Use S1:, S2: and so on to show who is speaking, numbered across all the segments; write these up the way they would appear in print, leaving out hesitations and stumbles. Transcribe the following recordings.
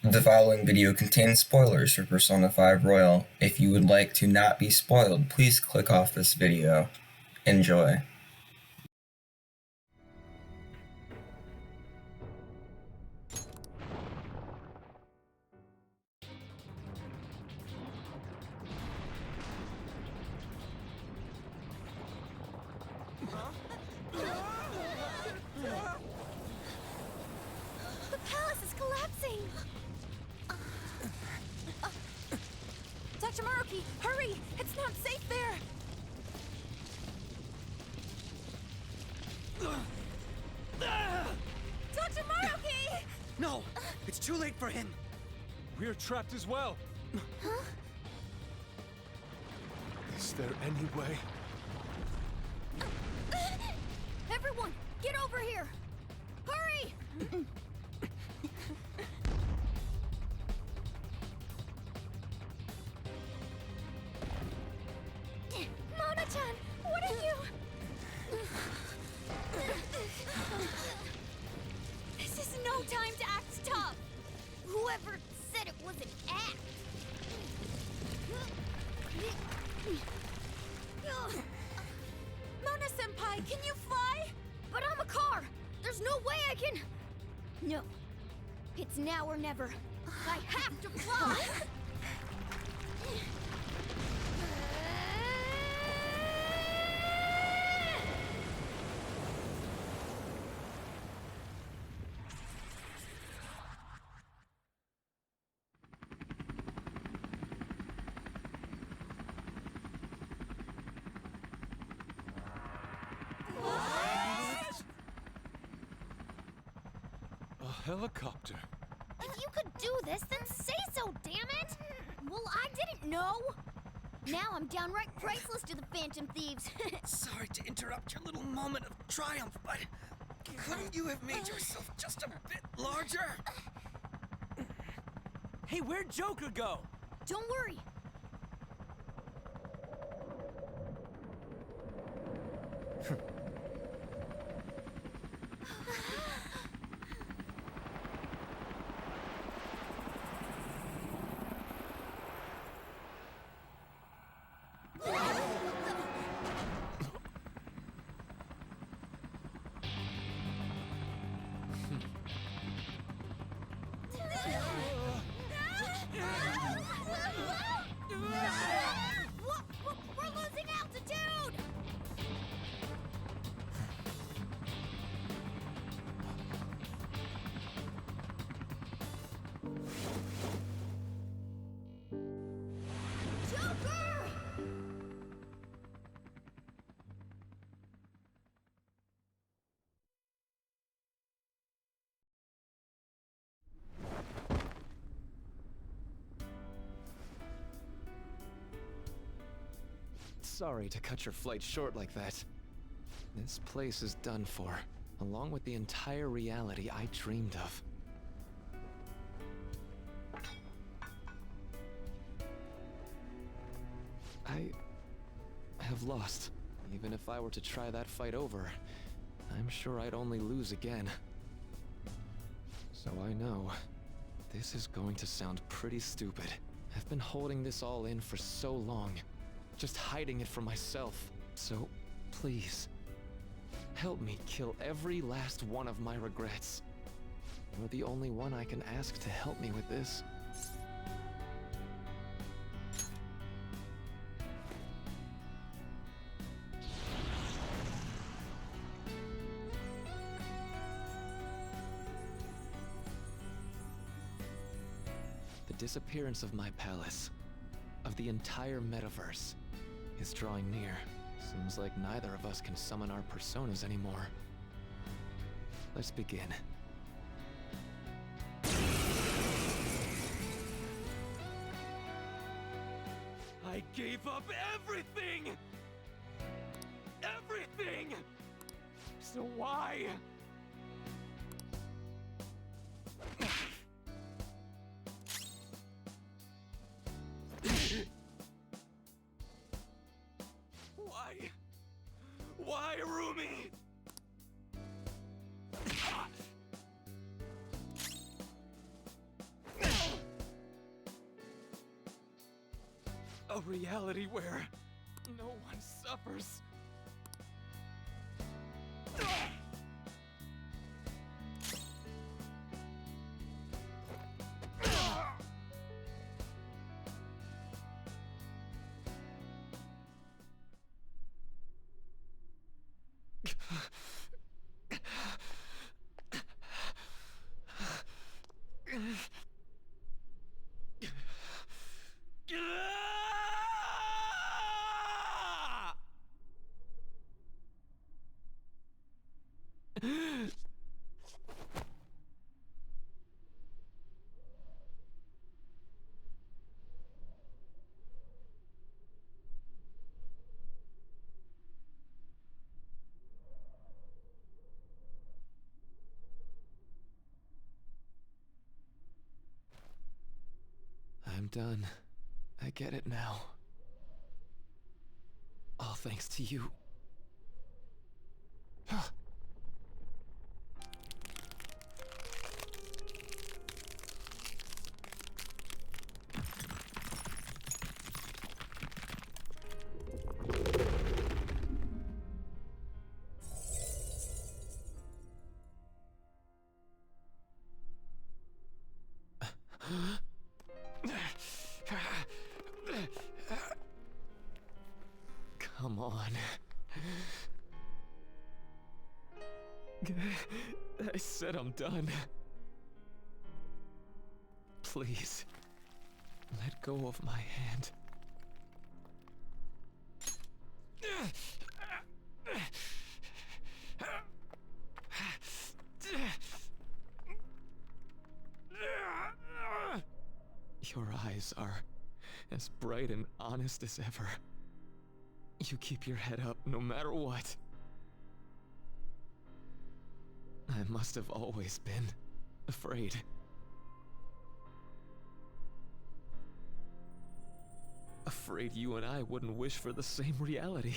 S1: The following video contains spoilers for Persona 5 Royal. If you would like to not be spoiled, please click off this video. Enjoy.
S2: The palace is collapsing! Dr. Maruki, hurry! It's not safe there! Dr. Maruki!
S3: No! It's too late for him!
S4: We're trapped as well.
S2: Huh?
S4: Is there any way?
S2: Everyone, get over here! Hurry! Mona-chan, what are you? This is no time to act tough! Whoever said it was an act! Mona-senpai, can you fly? But I'm a car! There's no way I can... No. It's now or never. I have to fly!
S4: A helicopter.
S2: If you could do this, then say so, damn it! Well, I didn't know! Now I'm downright priceless to the Phantom Thieves.
S3: Sorry to interrupt your little moment of triumph, but couldn't you have made yourself just a bit larger? Hey, where'd Joker go?
S2: Don't worry. We're losing altitude! Joker!
S5: Sorry to cut your flight short like that. This place is done for, along with the entire reality I dreamed of. I have lost. Even if I were to try that fight over, I'm sure I'd only lose again. So I know, this is going to sound pretty stupid. I've been holding this all in for so long, just hiding it from myself. So, please, help me kill every last one of my regrets. You're the only one I can ask to help me with this. The disappearance of my palace, of the entire metaverse, is drawing near. Seems like neither of us can summon our personas anymore. Let's begin.
S4: I gave up everything! Everything! So why? Why? Why, Rumi? A reality where no one suffers.
S5: I'm done. I get it now. All thanks to you. Come on. I said I'm done. Please, let go of my hand. Your eyes are as bright and honest as ever. You keep your head up no matter what. I must have always been afraid. Afraid you and I wouldn't wish for the same reality.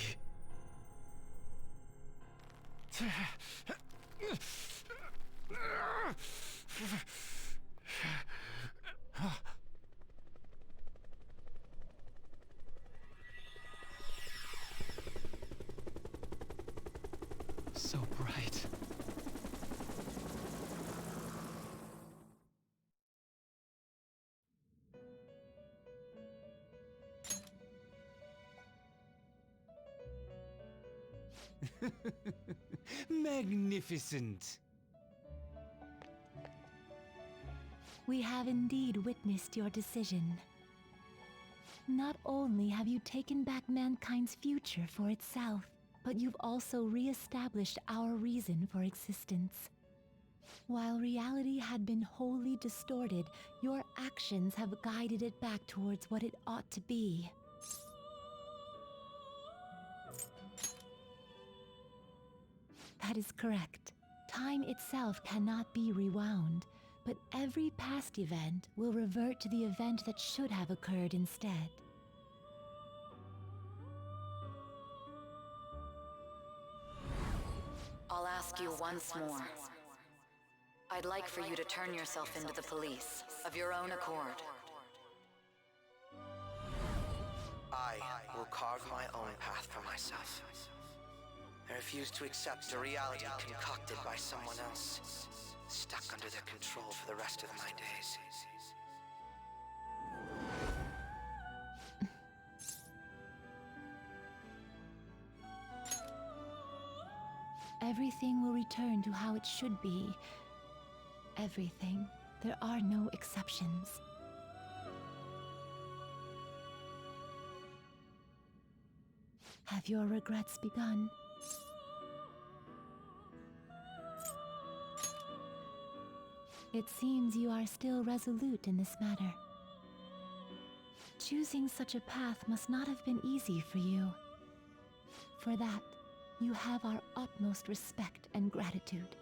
S5: So bright.
S6: Magnificent!
S7: We have indeed witnessed your decision. Not only have you taken back mankind's future for itself, but you've also re-established our reason for existence. While reality had been wholly distorted, your actions have guided it back towards what it ought to be. That is correct. Time itself cannot be rewound, but every past event will revert to the event that should have occurred instead.
S8: I'll ask you once more. I'd like for you to turn yourself into the police, of your own accord.
S3: I will carve my own path for myself. I refuse to accept a reality concocted by someone else, stuck under their control for the rest of my days.
S7: Everything will return to how it should be. Everything. There are no exceptions. Have your regrets begun? It seems you are still resolute in this matter. Choosing such a path must not have been easy for you. For that, you have our utmost respect and gratitude.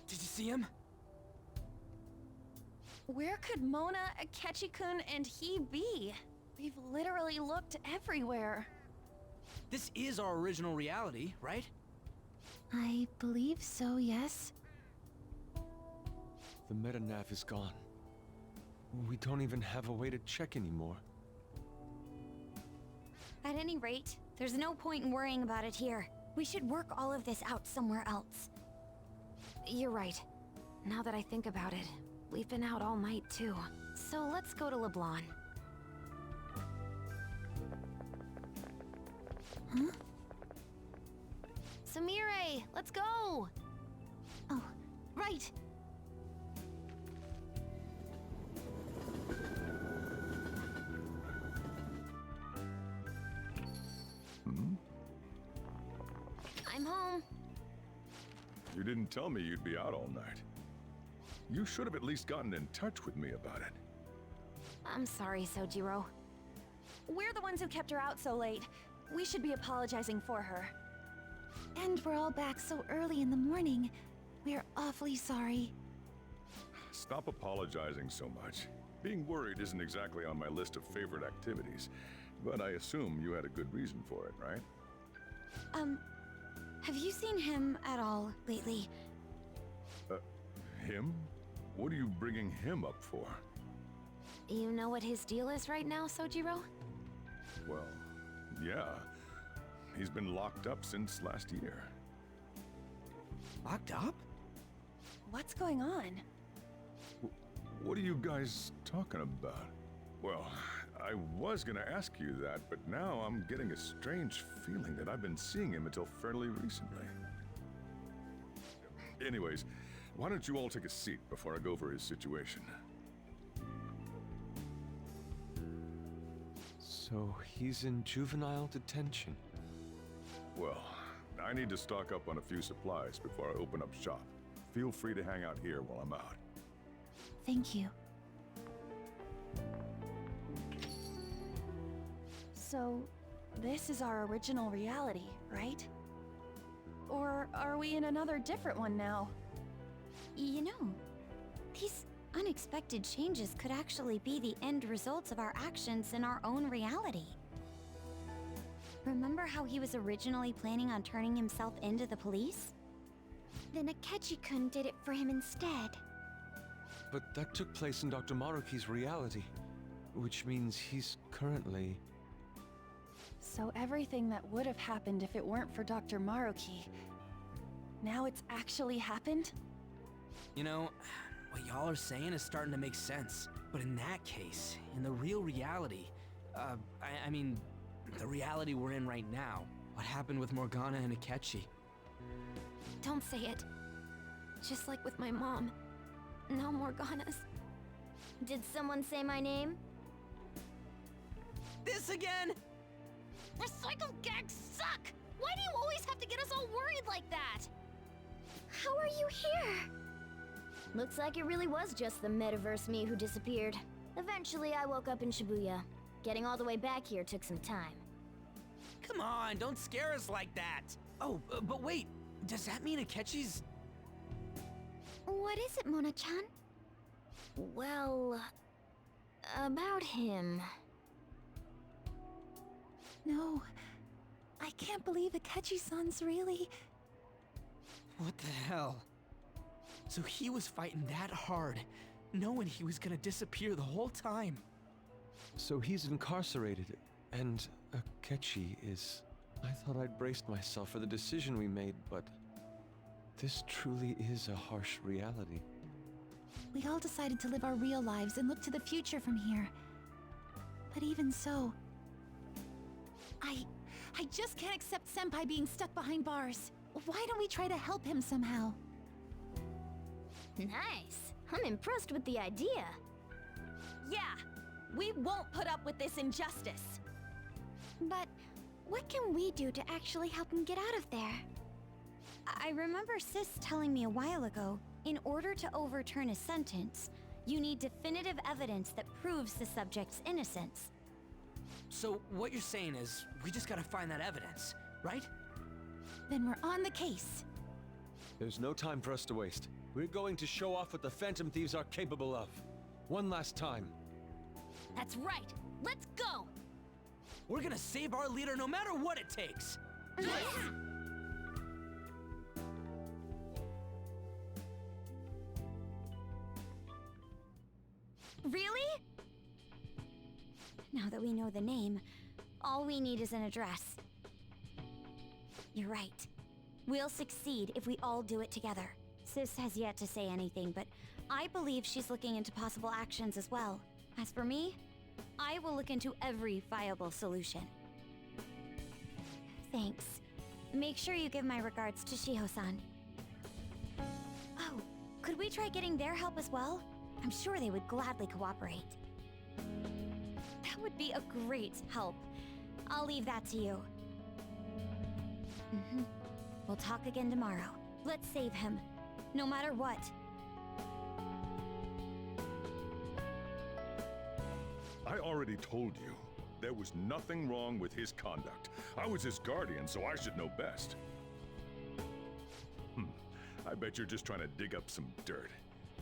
S6: Did you see him?
S9: Where could Mona, Akechi-kun, and he be? We've literally looked everywhere.
S6: This is our original reality, right?
S7: I believe so, yes.
S10: The metanav is gone. We don't even have a way to check anymore.
S2: At any rate, there's no point in worrying about it here. We should work all of this out somewhere else.
S8: You're right. Now that I think about it, we've been out all night too. So let's go to LeBlanc.
S7: Huh?
S2: Samire, let's go!
S7: Oh,
S2: Right! I'm home.
S11: You didn't tell me you'd be out all night. You should have at least gotten in touch with me about it.
S8: I'm sorry, Sojiro.
S9: We're the ones who kept her out so late. We should be apologizing for her.
S7: and we're all back so early in the morning. We're awfully sorry.
S11: Stop apologizing so much. Being worried isn't exactly on my list of favorite activities, but I assume you had a good reason for it, right?
S2: Have you seen him at all lately?
S11: Him? What are you bringing him up for?
S8: You know what his deal is right now, Sojiro?
S11: Well, yeah. He's been locked up since last year.
S6: Locked up?
S9: What's going on?
S11: What are you guys talking about? Well, I was gonna ask you that, but now I'm getting a strange feeling that I've been seeing him until fairly recently. Anyways, why don't you all take a seat before I go over his situation?
S10: So he's in juvenile detention.
S11: Well, I need to stock up on a few supplies before I open up shop. Feel free to hang out here while I'm out.
S7: Thank you.
S9: So, this is our original reality, right? Or are we in another different one now?
S2: You know, these unexpected changes could actually be the end results of our actions in our own reality. Remember how he was originally planning on turning himself into the police? Then Akechi-kun did it for him instead.
S10: But that took place in Dr. Maruki's reality, which means he's currently...
S9: So everything that would have happened if it weren't for Dr. Maruki, now it's actually happened?
S6: You know, what y'all are saying is starting to make sense. But in that case, in the real reality, I mean, the reality we're in right now, what happened with Morgana and Akechi?
S2: Don't say it. Just like with my mom. Now Morgana's. Did someone say my name?
S6: This again?
S2: Recycle gags suck! Why do you always have to get us all worried like that? How are you here? Looks like it really was just the metaverse me who disappeared. Eventually, I woke up in Shibuya. Getting all the way back here took some time.
S6: Come on, don't scare us like that! Oh, but wait, does that mean Akechi's...
S2: What is it, Mona-chan? Well, about him.
S7: No, I can't believe Akechi-san's really...
S6: What the hell? So he was fighting that hard, knowing he was gonna disappear the whole time.
S10: So he's incarcerated, and Akechi is... I thought I'd braced myself for the decision we made, but... This truly is a harsh reality.
S7: We all decided to live our real lives and look to the future from here. But even so... I just can't accept Senpai being stuck behind bars. Why don't we try to help him somehow?
S2: Nice. I'm impressed with the idea.
S9: Yeah, we won't put up with this injustice.
S2: But what can we do to actually help him get out of there? I remember Sis telling me a while ago, in order to overturn a sentence, you need definitive evidence that proves the subject's innocence.
S6: So what you're saying is, we just gotta find that evidence, right?
S7: Then we're on the case.
S10: There's no time for us to waste. We're going to show off what the Phantom Thieves are capable of. One last time.
S2: That's right. Let's go.
S6: We're gonna save our leader no matter what it takes.
S2: Really? Now that we know the name, all we need is an address. You're right. We'll succeed if we all do it together. Sis has yet to say anything, but I believe she's looking into possible actions as well. As for me, I will look into every viable solution. Thanks. Make sure you give my regards to Shiho-san. Oh, could we try getting their help as well? I'm sure they would gladly cooperate. That would be a great help. I'll leave that to you. We'll talk again tomorrow. Let's save him, no matter what.
S11: I already told you, there was nothing wrong with his conduct. I was his guardian, so I should know best. I bet you're just trying to dig up some dirt.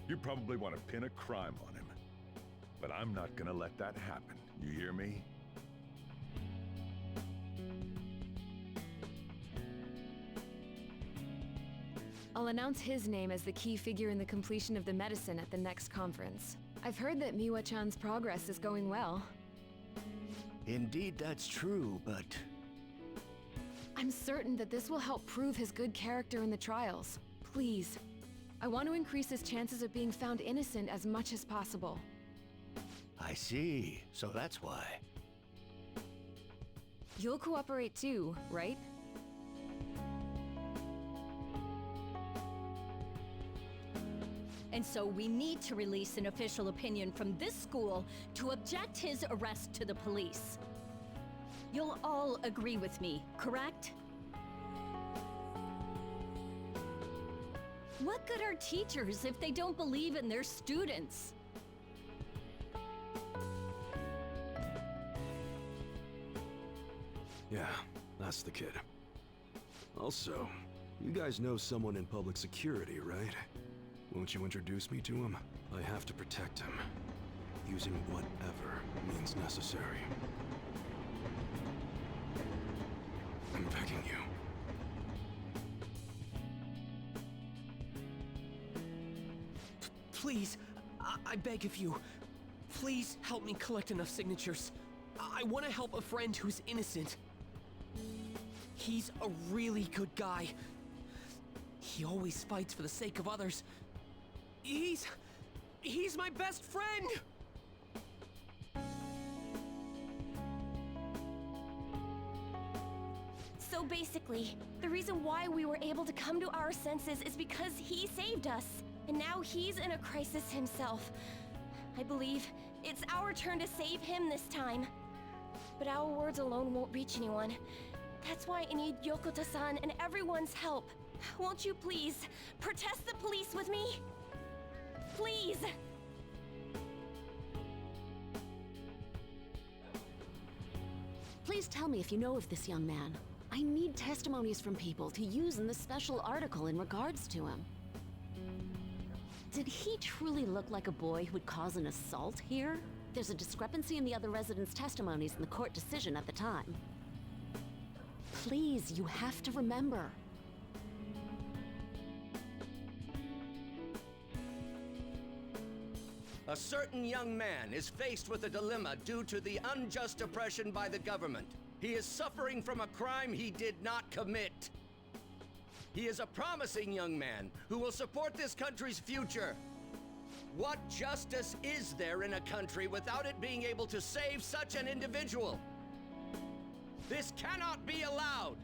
S11: You probably want to pin a crime on him. But I'm not gonna let that happen, you hear me?
S12: I'll announce his name as the key figure in the completion of the medicine at the next conference. I've heard that Miwa-chan's progress is going well.
S13: Indeed, that's true, but...
S12: I'm certain that this will help prove his good character in the trials. Please. I want to increase his chances of being found innocent as much as possible.
S13: I see. So that's why.
S12: You'll cooperate too, right?
S14: And so we need to release an official opinion from this school to object his arrest to the police. You'll all agree with me, correct? What good are teachers if they don't believe in their students?
S10: Yeah, that's the kid. Also, you guys know someone in public security, right? Won't you introduce me to him? I have to protect him, using whatever means necessary. I'm begging you.
S6: Please, I beg of you. Please help me collect enough signatures. I want to help a friend who's innocent. He's a really good guy. He always fights for the sake of others. He's my best friend!
S2: So basically, the reason why we were able to come to our senses is because he saved us. And now he's in a crisis himself. I believe it's our turn to save him this time. But our words alone won't reach anyone. That's why I need Yokota-san and everyone's help. Won't you please protest the police with me? Please!
S15: Please tell me if you know of this young man. I need testimonies from people to use in the special article in regards to him. Did he truly look like a boy who would cause an assault here? There's a discrepancy in the other residents' testimonies in the court decision at the time. Please, you have to remember.
S16: A certain young man is faced with a dilemma due to the unjust oppression by the government. He is suffering from a crime he did not commit. He is a promising young man who will support this country's future. What justice is there in a country without it being able to save such an individual? This cannot be allowed!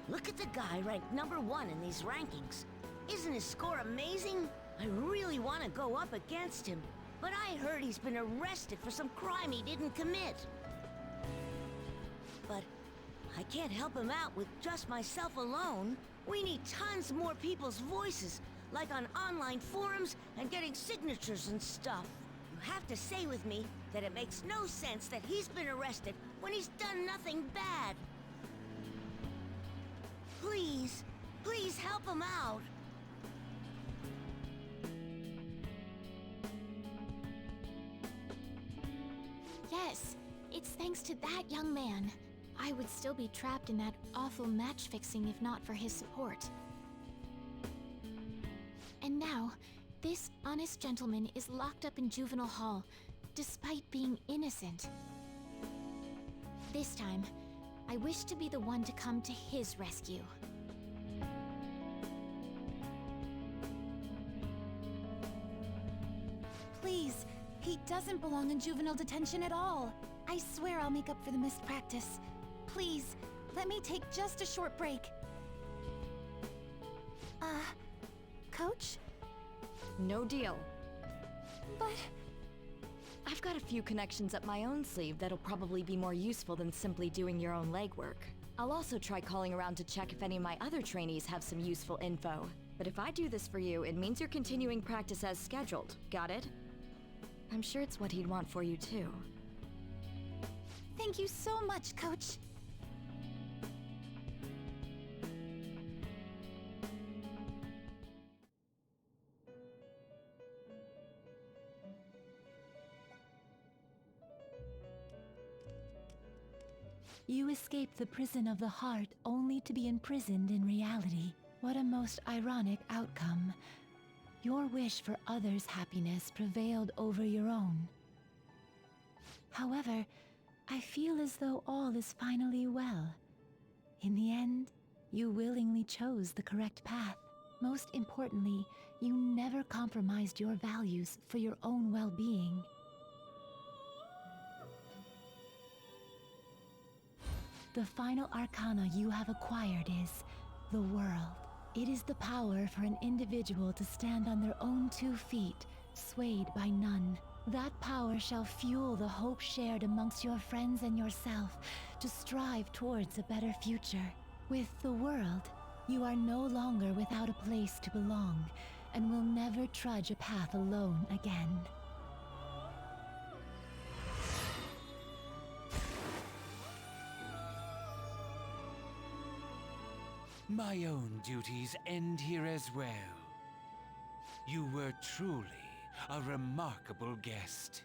S17: Look at the guy ranked #1 in these rankings. Isn't his score amazing? I really want to go up against him, but I heard he's been arrested for some crime he didn't commit. But I can't help him out with just myself alone. We need tons more people's voices, like on online forums and getting signatures and stuff. You have to say with me that it makes no sense that he's been arrested when he's done nothing bad. Please, please help help him out.
S2: Yes, it's thanks to that young man. I would still be trapped in that awful match fixing if not for his support. And now, this honest gentleman is locked up in juvenile hall, despite being innocent. This time, I wish to be the one to come to his rescue.
S9: Please, he doesn't belong in juvenile detention at all. I swear I'll make up for the missed practice. Please, let me take just a short break. Coach?
S18: No deal.
S9: But...
S18: I've got a few connections up my own sleeve that'll probably be more useful than simply doing your own legwork. I'll also try calling around to check if any of my other trainees have some useful info. But if I do this for you, it means you're continuing practice as scheduled. Got it? I'm sure it's what he'd want for you too.
S9: Thank you so much, Coach.
S7: You escaped the prison of the heart only to be imprisoned in reality. What a most ironic outcome. Your wish for others' happiness prevailed over your own. However, I feel as though all is finally well. In the end, you willingly chose the correct path. Most importantly, you never compromised your values for your own well-being. The final arcana you have acquired is the world. It is the power for an individual to stand on their own 2 feet, swayed by none. That power shall fuel the hope shared amongst your friends and yourself to strive towards a better future. With the world, you are no longer without a place to belong, and will never trudge a path alone again.
S19: My own duties end here as well. You were truly a remarkable guest.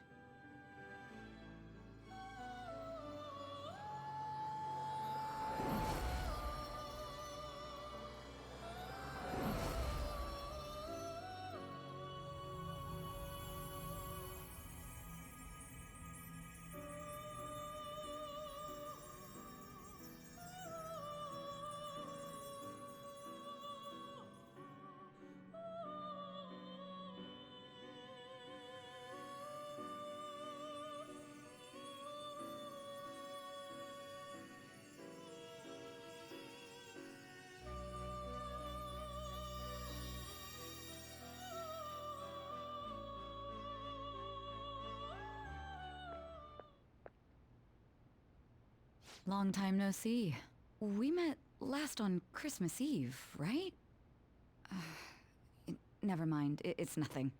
S8: Long time no see. We met last on Christmas Eve, right? Never mind, it's nothing.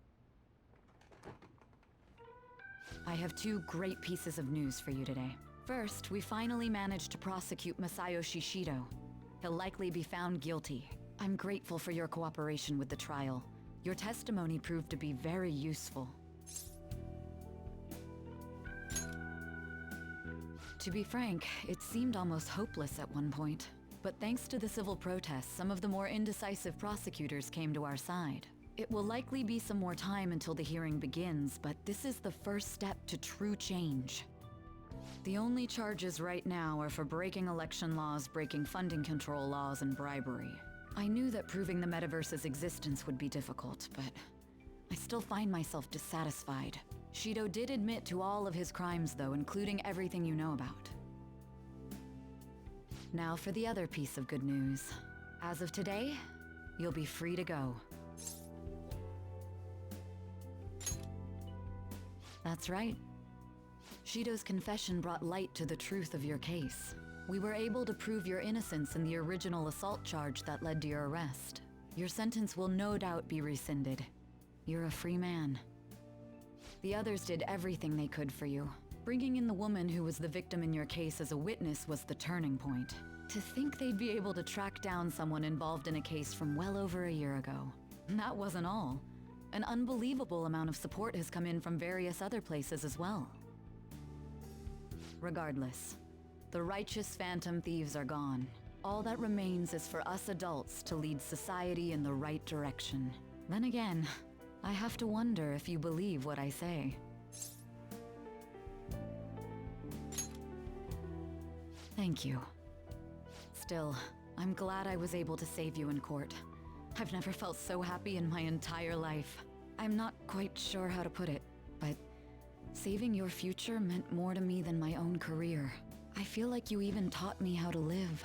S8: I have 2 great pieces of news for you today. First, we finally managed to prosecute Masayo Shishido. He'll likely be found guilty. I'm grateful for your cooperation with the trial. Your testimony proved to be very useful. To be frank, it seemed almost hopeless at one point. But thanks to the civil protests, some of the more indecisive prosecutors came to our side. It will likely be some more time until the hearing begins, but this is the first step to true change. The only charges right now are for breaking election laws, breaking funding control laws, and bribery. I knew that proving the metaverse's existence would be difficult, but I still find myself dissatisfied. Shido did admit to all of his crimes, though, including everything you know about. Now for the other piece of good news. As of today, you'll be free to go. That's right. Shido's confession brought light to the truth of your case. We were able to prove your innocence in the original assault charge that led to your arrest. Your sentence will no doubt be rescinded. You're a free man. The others did everything they could for you. Bringing in the woman who was the victim in your case as a witness was the turning point. To think they'd be able to track down someone involved in a case from well over a year ago. And that wasn't all. An unbelievable amount of support has come in from various other places as well. Regardless, the righteous Phantom Thieves are gone. All that remains is for us adults to lead society in the right direction. Then again, I have to wonder if you believe what I say. Thank you. Still, I'm glad I was able to save you in court. I've never felt so happy in my entire life. I'm not quite sure how to put it, but saving your future meant more to me than my own career. I feel like you even taught me how to live.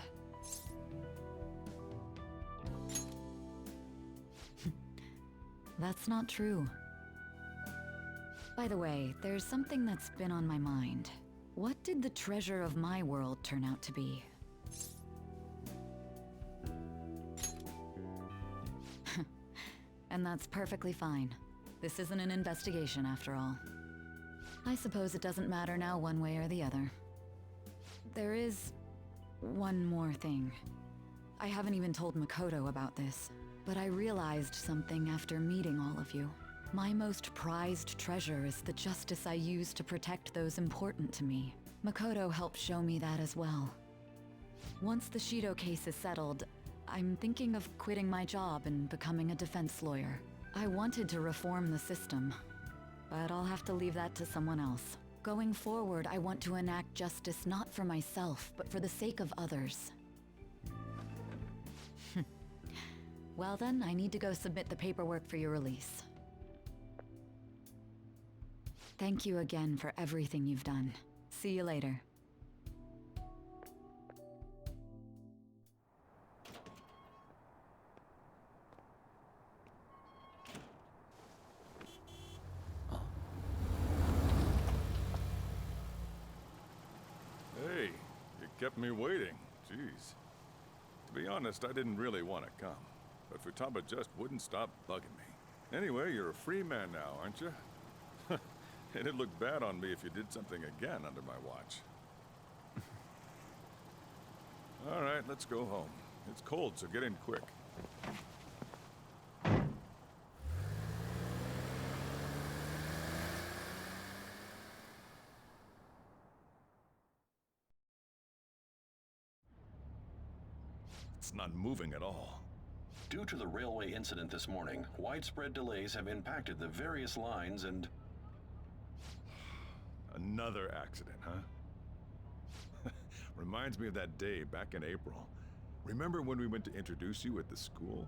S8: That's not true. By the way, there's something that's been on my mind. What did the treasure of my world turn out to be? And that's perfectly fine. This isn't an investigation after all. I suppose it doesn't matter now one way or the other. There is one more thing. I haven't even told Makoto about this, but I realized something after meeting all of you. My most prized treasure is the justice I use to protect those important to me. Makoto helped show me that as well. Once the Shido case is settled, I'm thinking of quitting my job and becoming a defense lawyer. I wanted to reform the system, but I'll have to leave that to someone else. Going forward, I want to enact justice not for myself, but for the sake of others. Well then, I need to go submit the paperwork for your release. Thank you again for everything you've done. See you later.
S11: Hey, you kept me waiting. Jeez. To be honest, I didn't really want to come, but Futaba just wouldn't stop bugging me. Anyway, you're a free man now, aren't you? It'd look bad on me if you did something again under my watch. All right, let's go home. It's cold, so get in quick. It's not moving at all.
S20: Due to the railway incident this morning, widespread delays have impacted the various lines and...
S11: Another accident, huh? Reminds me of that day back in April. Remember when we went to introduce you at the school?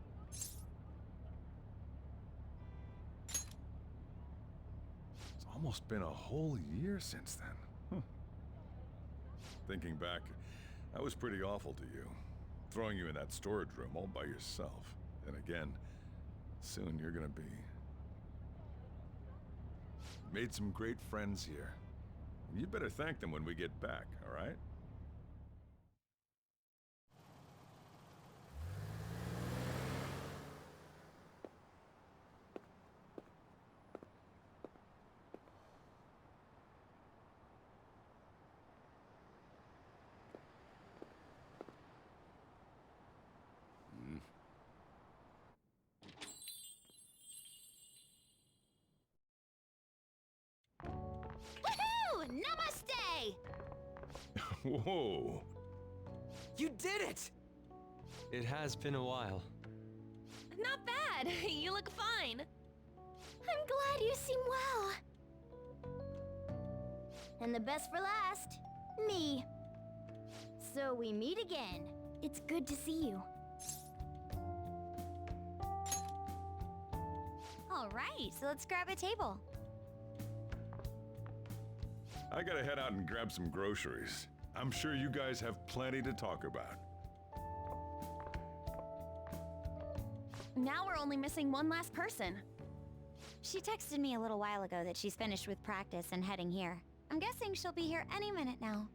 S11: It's almost been a whole year since then. Thinking back, I was pretty awful to you. Throwing you in that storage room all by yourself. And again, soon you're gonna be... Made some great friends here. You better thank them when we get back, all right?
S2: Namaste!
S11: Whoa!
S6: You did it!
S10: It has been a while.
S12: Not bad. You look fine.
S2: I'm glad you seem well. And the best for last, me. So we meet again. It's good to see you.
S21: All right, so let's grab a table.
S11: I gotta head out and grab some groceries. I'm sure you guys have plenty to talk about.
S12: Now we're only missing one last person.
S21: She texted me a little while ago that she's finished with practice and heading here. I'm guessing she'll be here any minute now.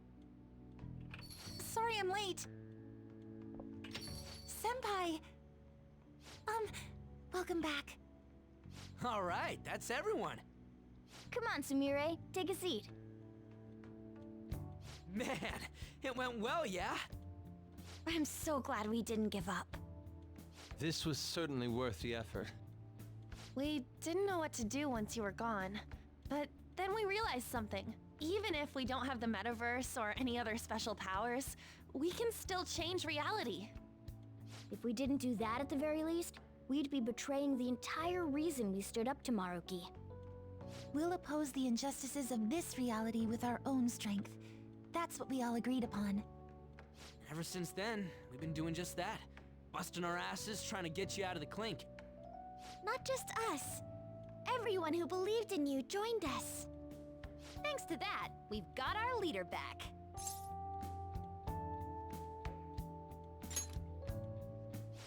S9: Sorry I'm late. Senpai! Welcome back.
S6: All right, that's everyone.
S2: Come on, Sumire, take a seat.
S6: Man, it went well, yeah?
S21: I'm so glad we didn't give up.
S10: This was certainly worth the effort.
S1: We didn't know what to do once you were gone. But then we realized something. Even if we don't have the metaverse or any other special powers, we can still change reality.
S2: If we didn't do that at the very least, we'd be betraying the entire reason we stood up to Maruki.
S9: We'll oppose the injustices of this reality with our own strength. That's what we all agreed upon.
S6: Ever since then, we've been doing just that. Busting our asses trying to get you out of the clink.
S2: Not just us. Everyone who believed in you joined us.
S1: Thanks to that, we've got our leader back.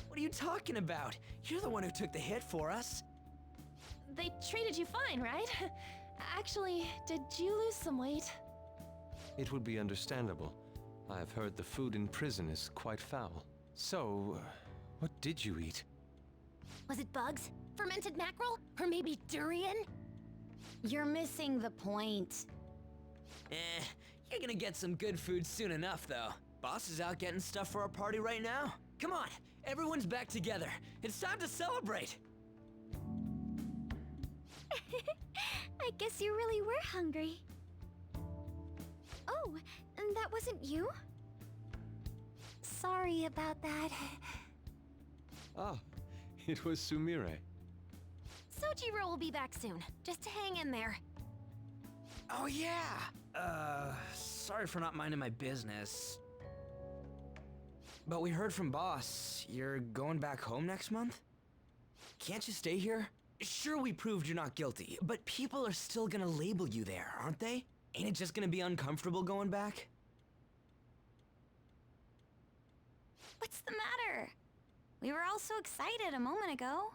S6: What are you talking about? You're the one who took the hit for us.
S1: They treated you fine, right? Actually, did you lose some weight?
S10: It would be understandable. I've heard the food in prison is quite foul. So, what did you eat?
S2: Was it bugs? Fermented mackerel? Or maybe durian?
S15: You're missing the point.
S6: You're gonna get some good food soon enough, though. Boss is out getting stuff for our party right now. Come on, everyone's back together. It's time to celebrate.
S2: I guess you really were hungry. Oh, and that wasn't you? Sorry about that.
S10: Ah, it was Sumire.
S1: Sojiro will be back soon. Just hang in there.
S6: Oh yeah! Sorry for not minding my business. But we heard from Boss, you're going back home next month? Can't you stay here? Sure, we proved you're not guilty, but people are still gonna label you there, aren't they? Ain't it just gonna be uncomfortable going back?
S21: What's the matter? We were all so excited a moment ago.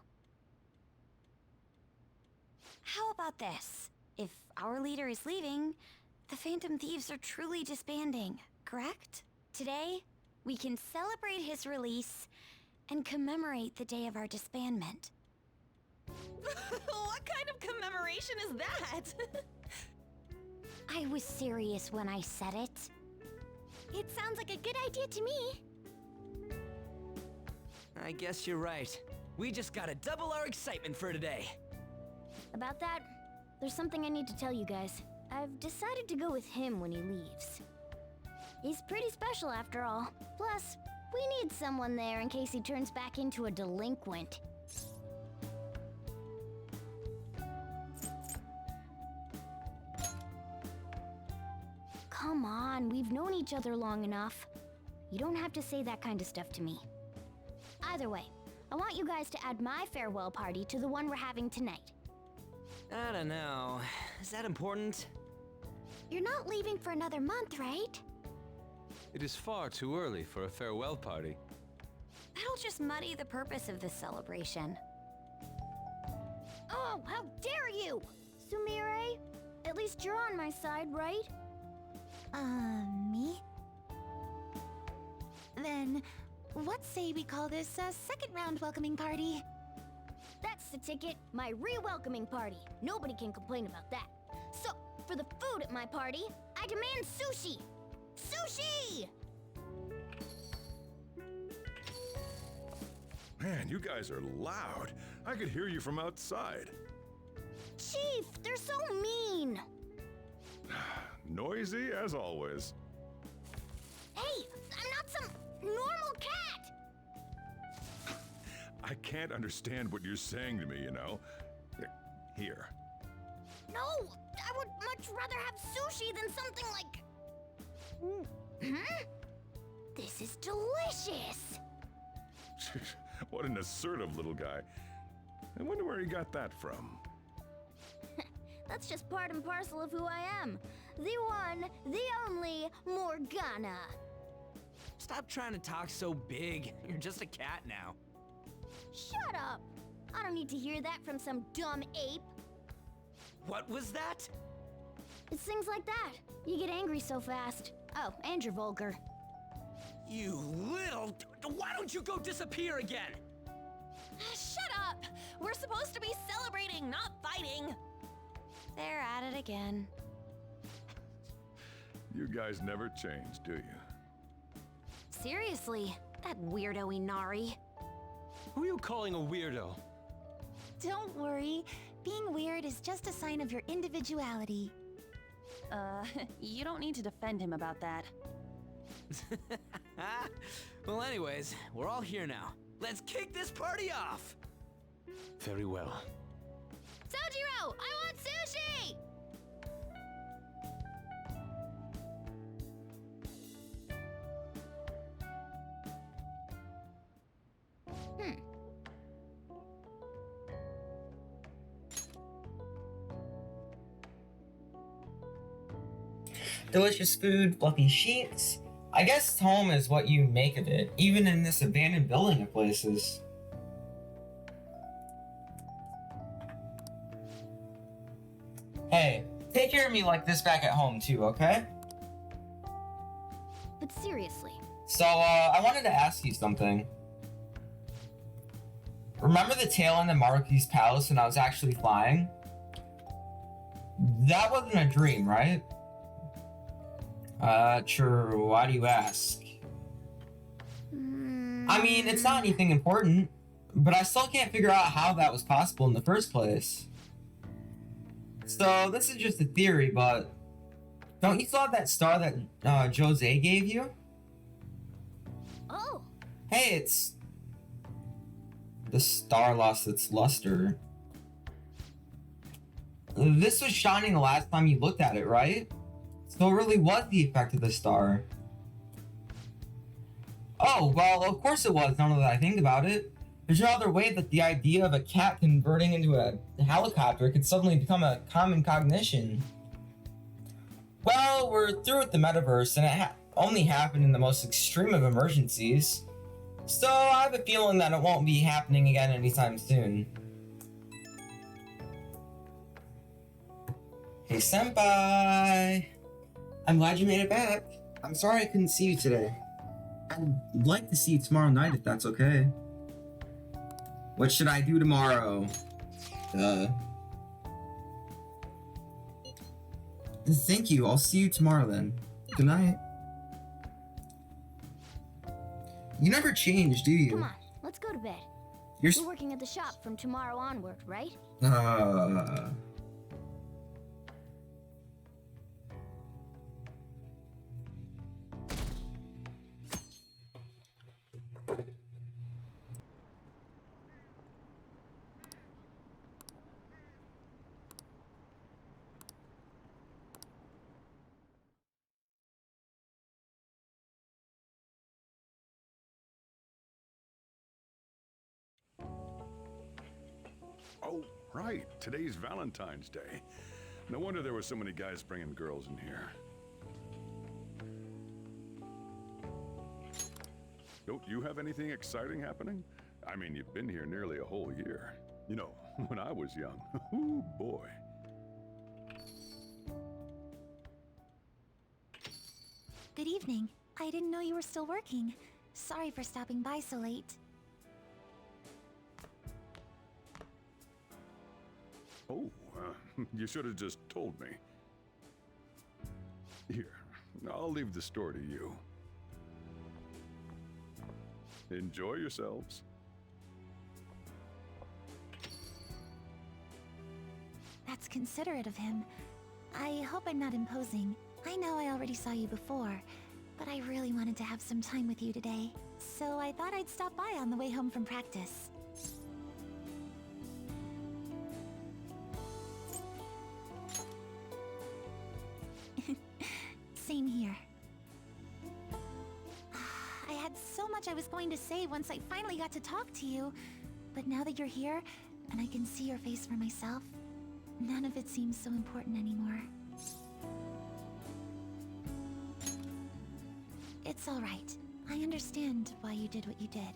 S21: How about this? If our leader is leaving, the Phantom Thieves are truly disbanding, correct? Today, we can celebrate his release and commemorate the day of our disbandment.
S1: What kind of commemoration is that?
S2: I was serious when I said it. It sounds like a good idea to me.
S6: I guess you're right. We just gotta double our excitement for today.
S2: About that, there's something I need to tell you guys. I've decided to go with him when he leaves. He's pretty special after all. Plus, we need someone there in case he turns back into a delinquent. Come on, we've known each other long enough. You don't have to say that kind of stuff to me. Either way, I want you guys to add my farewell party to the one we're having tonight.
S6: I don't know. Is that important?
S2: You're not leaving for another month, right?
S10: It is far too early for a farewell party.
S21: That'll just muddy the purpose of this celebration.
S2: Oh, how dare you! Sumire, at least you're on my side, right?
S9: Me? Then, what say we call this a second round welcoming party?
S2: That's the ticket, my re-welcoming party. Nobody can complain about that. So, for the food at my party, I demand sushi! Sushi!
S11: Man, you guys are loud. I could hear you from outside.
S2: Chief, they're so mean!
S11: Noisy as always.
S2: Hey, I'm not some normal cat!
S11: I can't understand what you're saying to me, you know. Here.
S2: No, I would much rather have sushi than something like... This is delicious!
S11: What an assertive little guy. I wonder where he got that from.
S2: That's just part and parcel of who I am. The one, the only Morgana.
S6: Stop trying to talk so big. You're just a cat now.
S2: Shut up! I don't need to hear that from some dumb ape.
S6: What was that?
S2: It's things like that. You get angry so fast. Oh, and you're vulgar.
S6: You little... Why don't you go disappear again?
S1: Shut up! We're supposed to be celebrating, not fighting.
S21: They're at it again.
S11: You guys never change, do you?
S2: Seriously, that weirdo Inari.
S10: Who are you calling a weirdo?
S9: Don't worry. Being weird is just a sign of your individuality.
S1: You don't need to defend him about that.
S6: Well, anyways, we're all here now. Let's kick this party off!
S10: Very well.
S2: Sojiro, I want sushi!
S4: Delicious food, fluffy sheets. I guess home is what you make of it, even in this abandoned building of places. Hey, take care of me like this back at home too, okay?
S2: But seriously.
S4: So, I wanted to ask you something. Remember the tail end of Maruki's palace when I was actually flying? That wasn't a dream, right? Sure, why do you ask? I mean, it's not anything important, but I still can't figure out how that was possible in the first place. So, this is just a theory, but don't you still have that star that Jose gave you?
S2: Oh!
S4: Hey, it's... The star lost its luster. This was shining the last time you looked at it, right? So it really was the effect of the star. Oh, well, of course it was, now that I think about it. There's no other way that the idea of a cat converting into a helicopter could suddenly become a common cognition. Well, we're through with the metaverse, and it only happened in the most extreme of emergencies. So I have a feeling that it won't be happening again anytime soon. Hey, senpai! I'm glad you made it back. I'm sorry I couldn't see you today. I'd like to see you tomorrow night if that's okay. What should I do tomorrow? Thank you. I'll see you tomorrow then. Good night. You never change, do you?
S2: Come on, let's go to bed.
S4: You're
S2: working at the shop from tomorrow onward, right?
S11: Oh, right. Today's Valentine's Day. No wonder there were so many guys bringing girls in here. Don't you have anything exciting happening? I mean, you've been here nearly a whole year. You know, when I was young. Ooh, boy.
S9: Good evening. I didn't know you were still working. Sorry for stopping by so late.
S11: Oh, you should have just told me. Here, I'll leave the store to you. Enjoy yourselves.
S9: That's considerate of him. I hope I'm not imposing. I know I already saw you before, but I really wanted to have some time with you today. So I thought I'd stop by on the way home from practice. Same here. I had so much I was going to say once I finally got to talk to you, but now that you're here, and I can see your face for myself, none of it seems so important anymore. It's alright. I understand why you did what you did.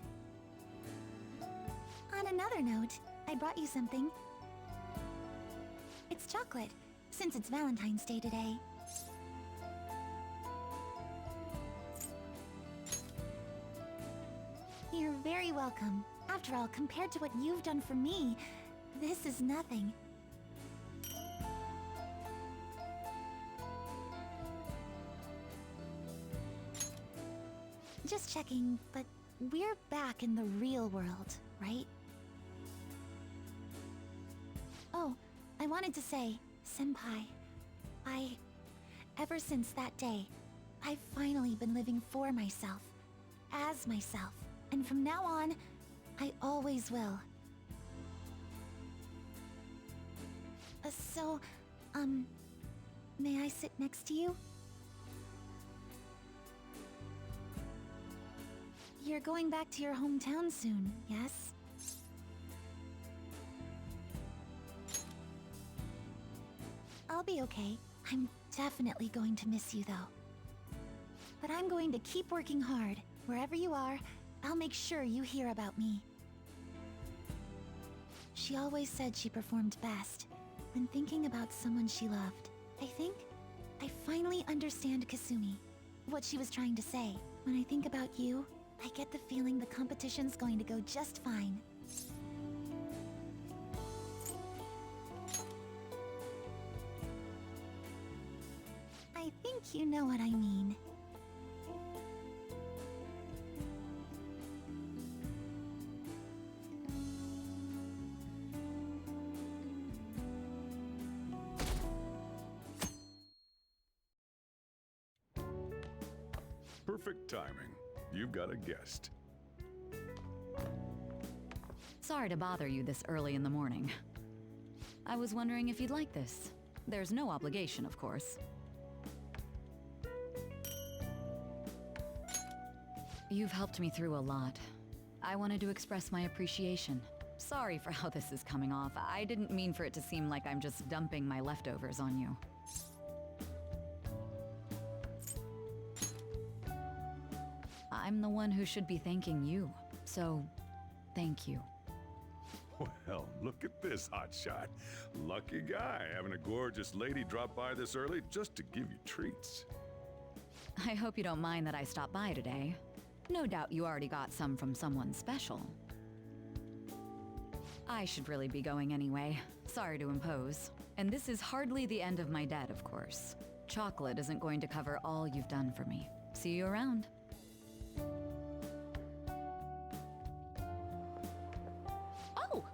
S9: On another note, I brought you something. It's chocolate, since it's Valentine's Day today. You're very welcome. After all, compared to what you've done for me, this is nothing. Just checking, but we're back in the real world, right? Oh, I wanted to say, Senpai, ever since that day, I've finally been living for myself, as myself, and from now on, I always will. So, may I sit next to you? You're going back to your hometown soon, yes? I'll be okay. I'm definitely going to miss you, though. But I'm going to keep working hard. Wherever you are, I'll make sure you hear about me. She always said she performed best when thinking about someone she loved. I think I finally understand Kasumi, what she was trying to say. When I think about you, I get the feeling the competition's going to go just fine. I think you know what I mean.
S11: Perfect timing. You've got a guest.
S8: Sorry to bother you this early in the morning. I was wondering if you'd like this. There's no obligation, of course. You've helped me through a lot. I wanted to express my appreciation. Sorry for how this is coming off. I didn't mean for it to seem like I'm just dumping my leftovers on you. I'm the one who should be thanking you, so thank you.
S11: Well, look at this hotshot. Lucky guy having a gorgeous lady drop by this early just to give you treats.
S8: I hope you don't mind that I stopped by today. No doubt you already got some from someone special. I should really be going anyway. Sorry to impose. And this is hardly the end of my debt, of course. Chocolate isn't going to cover all you've done for me. See you around.
S15: Oh!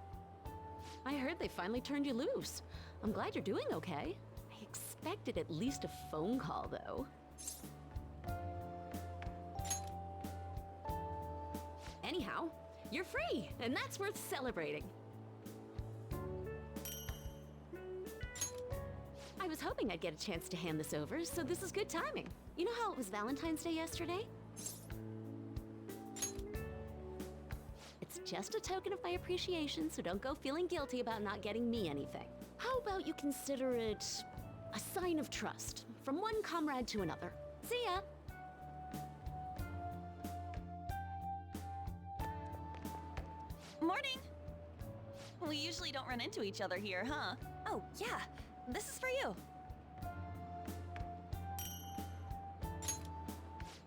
S15: I heard they finally turned you loose. I'm glad you're doing okay. I expected at least a phone call, though. Anyhow, you're free, and that's worth celebrating. I was hoping I'd get a chance to hand this over, so this is good timing. You know how it was Valentine's Day yesterday? It's just a token of my appreciation, so don't go feeling guilty about not getting me anything. How about you consider it a sign of trust from one comrade to another? See ya!
S1: Morning! We usually don't run into each other here, huh? Oh, yeah. This is for you.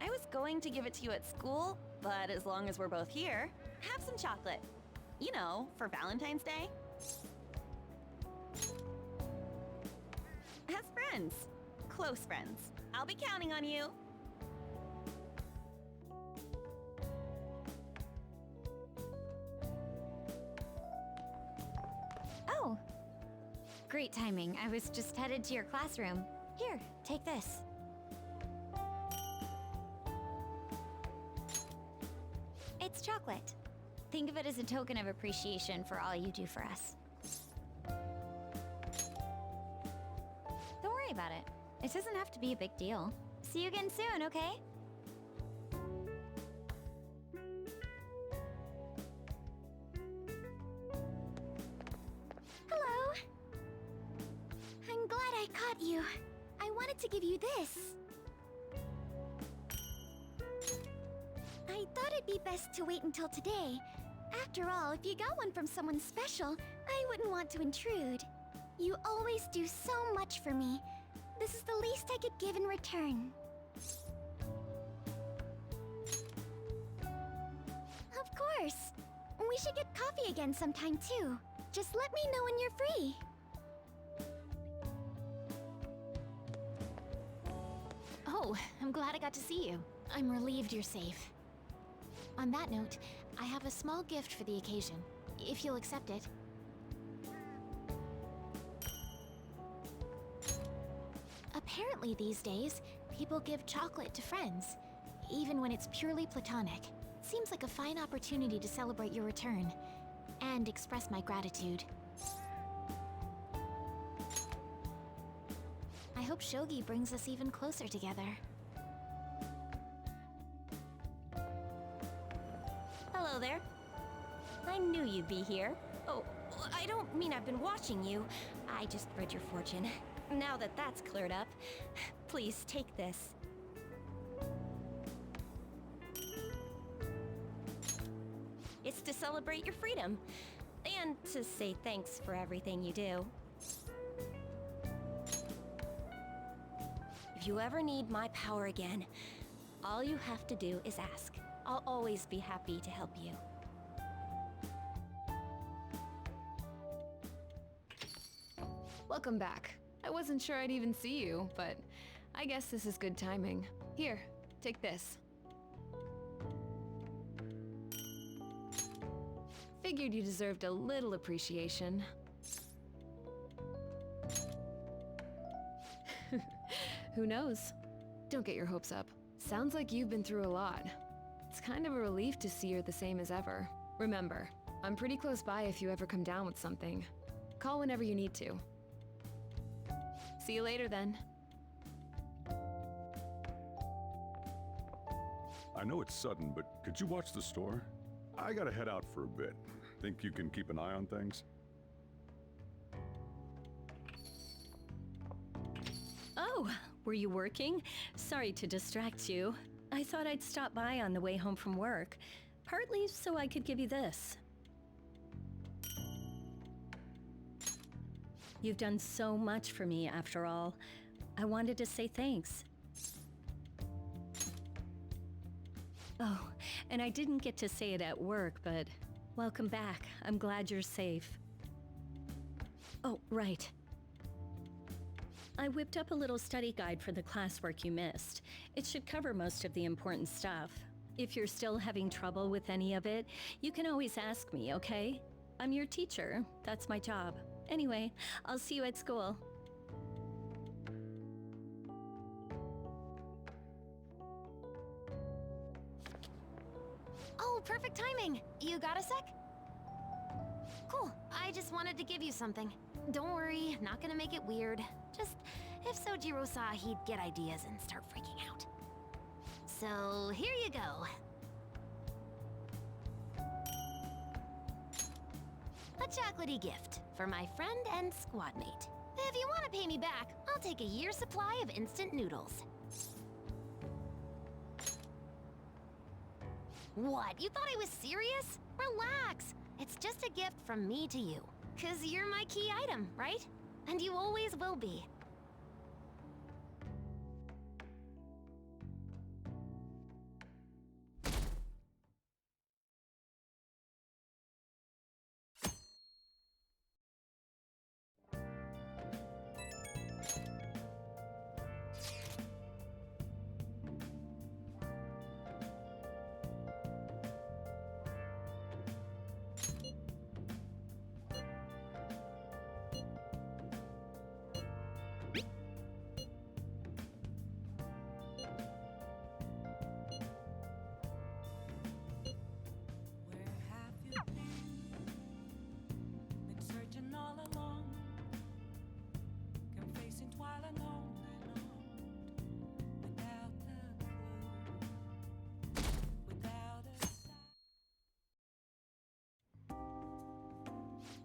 S1: I was going to give it to you at school, but as long as we're both here, have some chocolate. You know, for Valentine's Day. As friends. Close friends. I'll be counting on you.
S21: Oh. Great timing. I was just headed to your classroom. Here, take this. It's chocolate. Think of it as a token of appreciation for all you do for us. Don't worry about it. It doesn't have to be a big deal. See you again soon, okay? Hello. I'm glad I caught you. I wanted to give you this. I thought it'd be best to wait until today. After all, if you got one from someone special, I wouldn't want to intrude. You always do so much for me. This is the least I could give in return. Of course. We should get coffee again sometime too. Just let me know when you're free.
S2: Oh, I'm glad I got to see you.
S21: I'm relieved you're safe.
S2: On that note, I have a small gift for the occasion, if you'll accept it. Apparently these days, people give chocolate to friends, even when it's purely platonic. Seems like a fine opportunity to celebrate your return, and express my gratitude. I hope Shogi brings us even closer together.
S14: Hello there. I knew you'd be here. Oh, I don't mean I've been watching you. I just read your fortune. Now that that's cleared up, please take this. It's to celebrate your freedom, and to say thanks for everything you do. If you ever need my power again, all you have to do is ask. I'll always be happy to help you.
S12: Welcome back. I wasn't sure I'd even see you, but I guess this is good timing. Here, take this. Figured you deserved a little appreciation. Who knows? Don't get your hopes up. Sounds like you've been through a lot. It's kind of a relief to see you're the same as ever. Remember, I'm pretty close by if you ever come down with something. Call whenever you need to. See you later then.
S11: I know it's sudden, but could you watch the store? I gotta head out for a bit. Think you can keep an eye on things?
S14: Oh, were you working? Sorry to distract you. I thought I'd stop by on the way home from work, partly so I could give you this. You've done so much for me, after all. I wanted to say thanks. Oh, and I didn't get to say it at work, but welcome back. I'm glad you're safe. Oh, right. I whipped up a little study guide for the classwork you missed. It should cover most of the important stuff. If you're still having trouble with any of it, you can always ask me, okay? I'm your teacher. That's my job. Anyway, I'll see you at school.
S2: Oh, perfect timing! You got a sec? Cool, I just wanted to give you something. Don't worry, not gonna make it weird. Just, if Sojiro saw, he'd get ideas and start freaking out. So, here you go. A chocolatey gift for my friend and squad mate. If you want to pay me back, I'll take a year's supply of instant noodles. What? You thought I was serious? Relax. It's just a gift from me to you. 'Cause you're my key item, right? And you always will be.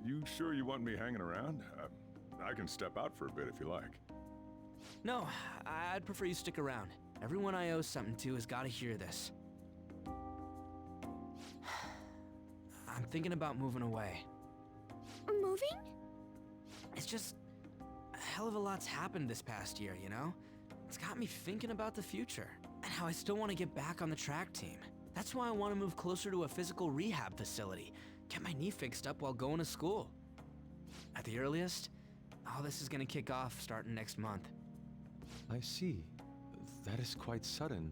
S11: You sure you want me hanging around? I can step out for a bit if you like.
S6: No, I'd prefer you stick around. Everyone I owe something to has got to hear this. I'm thinking about moving away.
S2: Moving?
S6: It's just a hell of a lot's happened this past year, you know? It's got me thinking about the future and how I still want to get back on the track team. That's why I want to move closer to a physical rehab facility. Get my knee fixed up while going to school. At the earliest, all this is gonna kick off starting next month.
S10: I see. That is quite sudden.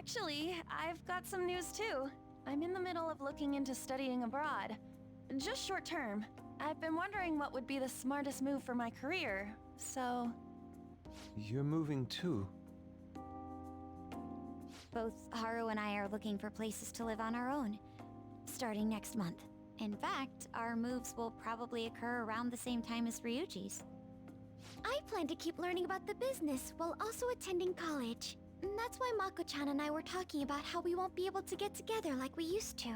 S1: Actually, I've got some news too. I'm in the middle of looking into studying abroad. Just short term. I've been wondering what would be the smartest move for my career, so...
S10: You're moving too.
S21: Both Haru and I are looking for places to live on our own, starting next month. In fact, our moves will probably occur around the same time as Ryuji's.
S2: I plan to keep learning about the business while also attending college. And that's why Mako-chan and I were talking about how we won't be able to get together like we used to.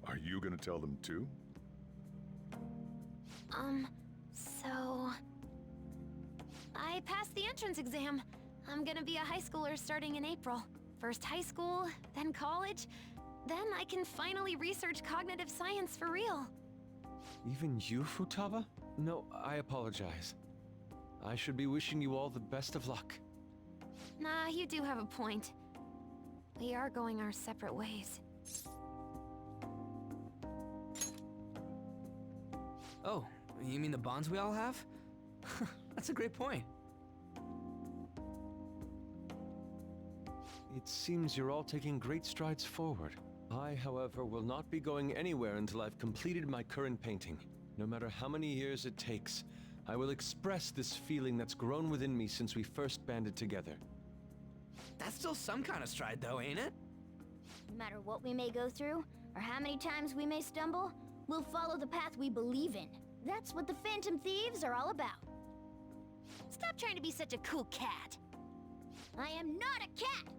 S11: Are you gonna tell them too?
S1: So... I passed the entrance exam. I'm gonna be a high schooler starting in April. First high school, then college, then I can finally research cognitive science for real.
S10: Even you, Futaba? No, I apologize. I should be wishing you all the best of luck.
S1: Nah, you do have a point. We are going our separate ways.
S6: Oh, you mean the bonds we all have? That's a great point.
S10: It seems you're all taking great strides forward. I, however, will not be going anywhere until I've completed my current painting. No matter how many years it takes, I will express this feeling that's grown within me since we first banded together.
S6: That's still some kind of stride though, ain't it?
S2: No matter what we may go through, or how many times we may stumble, we'll follow the path we believe in. That's what the Phantom Thieves are all about. Stop trying to be such a cool cat. I am not a cat!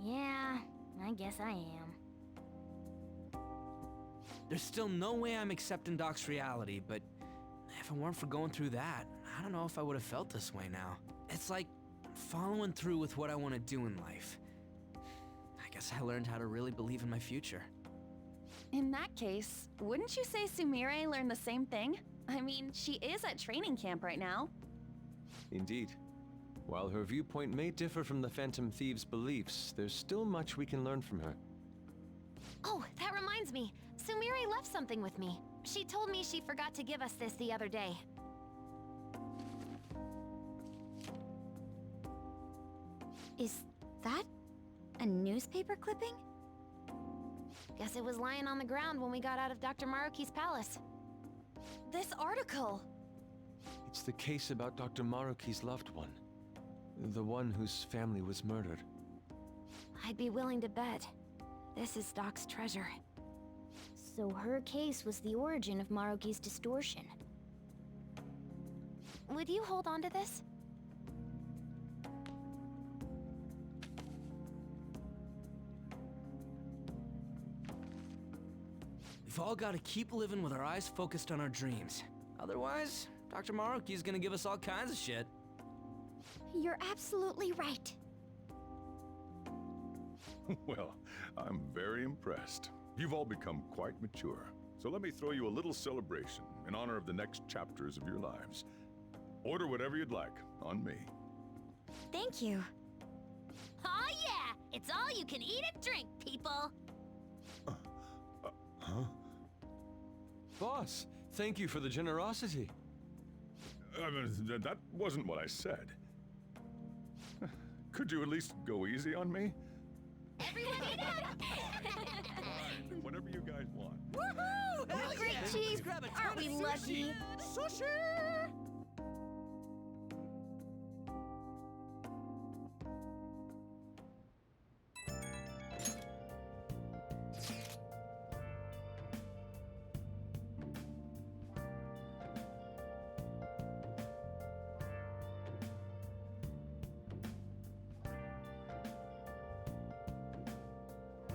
S2: Yeah, I guess I am.
S6: There's still no way I'm accepting Doc's reality, but if it weren't for going through that, I don't know if I would have felt this way now. It's like following through with what I want to do in life. I guess I learned how to really believe in my future.
S1: In that case, wouldn't you say Sumire learned the same thing? I mean, she is at training camp right now.
S10: Indeed. While her viewpoint may differ from the Phantom Thieves' beliefs, there's still much we can learn from her.
S1: Oh, that reminds me. Sumire left something with me. She told me she forgot to give us this the other day.
S2: Is that a newspaper clipping?
S1: Guess it was lying on the ground when we got out of Dr. Maruki's palace. This article!
S10: It's the case about Dr. Maruki's loved one. The one whose family was murdered.
S1: I'd be willing to bet. This is Doc's treasure.
S2: So her case was the origin of Maruki's distortion.
S1: Would you hold on to this?
S6: We've all got to keep living with our eyes focused on our dreams. Otherwise, Dr. Maruki's gonna give us all kinds of shit.
S2: You're absolutely right.
S11: Well, I'm very impressed. You've all become quite mature. So let me throw you a little celebration in honor of the next chapters of your lives. Order whatever you'd like, on me.
S2: Thank you.
S17: Oh yeah! It's all you can eat and drink, people!
S11: Huh?
S10: Boss, thank you for the generosity.
S11: That wasn't what I said. Could you at least go easy on me?
S17: Everyone eat up!
S11: Whatever you guys want.
S17: Woohoo!
S1: Great cheese! Aren't we lucky?
S6: Sushi!